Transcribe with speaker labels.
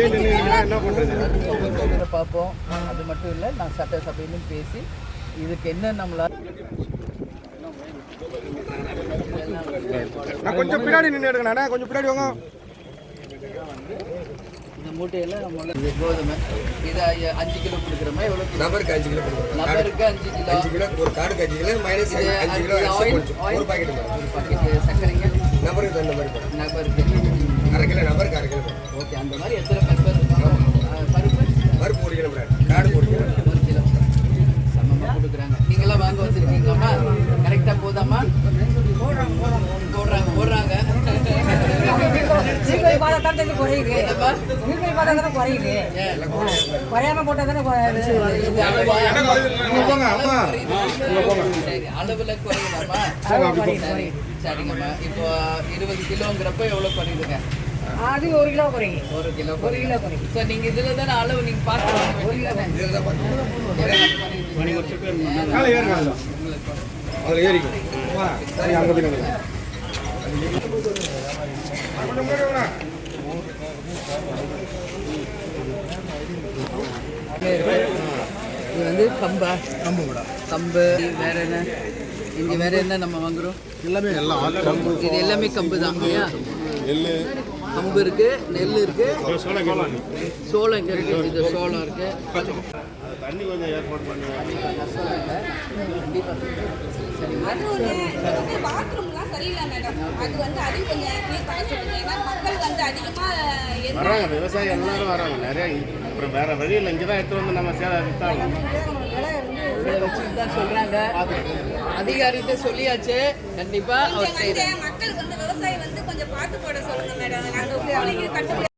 Speaker 1: என்ன பண்ணுறது
Speaker 2: பார்ப்போம். அது மட்டும் இல்லை, நான் சட்டசபையிலும் பேசி இதுக்கு என்ன நம்மளால்
Speaker 1: கொஞ்சம் பின்னாடி நின்று எடுக்கணா, கொஞ்சம் பின்னாடி வாங்க.
Speaker 2: இந்த மூட்டையில் நம்ம கோதுமை இதை 5 கிலோ கொடுக்குறோமா? எவ்வளோ
Speaker 3: நபருக்கு 5 கிலோ கொடுக்குறோம்.
Speaker 2: நபருக்கு 5 கிலோ,
Speaker 3: ஒரு கார்டுக்கு 5 கிலோ, மைனஸ் 5 கிலோ ஒரு பாக்கெட்.
Speaker 2: சர்க்கரைங்க
Speaker 3: நபருக்கு தகுந்த மாதிரி
Speaker 2: நபருக்கு
Speaker 3: 1/2 கிலோ, நபருக்கு 1/2 கிலோ.
Speaker 2: ஓகே, அந்த மாதிரி எத்தனை பருப்பு
Speaker 3: பருப்பு 1 கிலோ, கார்டு 1 கிலோ.
Speaker 2: 1 கிலோ சமமாக கொடுக்குறாங்க. நீங்களாம் வாங்க வச்சுருக்கீங்களாம்மா? கரெக்டாக போதாம்மா? போடுறாங்க அளவுல குறையுதாம்மா? சரிங்கம்மா. இப்போ 20 கிலோங்கிறப்ப எவ்வளவு குறையுதுங்க?
Speaker 4: அது 1 கிலோ குறையும்.
Speaker 2: 1 கிலோ குறையும். ஸோ நீங்க இதுல தானே அளவு நீங்க பார்த்து இது வந்து கம்பு வேற என்ன? இங்க வேற என்ன நம்ம வாங்குறோம்? இது எல்லாமே கம்பு தான் இல்லையா? கம்பு இருக்கு, நெல் இருக்கு, சோளம் இருக்கு, இது சோளம் இருக்கு.
Speaker 1: தண்ணி கொஞ்சம் ஏற்பாடு பண்ணுங்க.
Speaker 5: பாத்ரூம்லாம் சரியில்லை மேடம். அது வந்து அதையும் கொஞ்சம் க்ளீன் பண்ண சொல்லுங்க. ஏன்னா மக்கள் வந்து அதிகமாக
Speaker 1: வராங்க, விவசாயி எல்லாரும் வராங்க நிறைய. அப்புறம் வேற வழியில் இங்கே தான் எடுத்து வந்து நம்ம சேவை விற்றாங்க.
Speaker 2: வச்சுட்டு தான் சொல்றாங்க. அதிகாரிகிட்ட சொல்லியாச்சு, கண்டிப்பா அவர் செய்யறாங்க.
Speaker 5: மக்கள் வந்து விவசாயி வந்து கொஞ்சம் பார்த்து போட சொல்லுங்க மேடம். நாங்கள்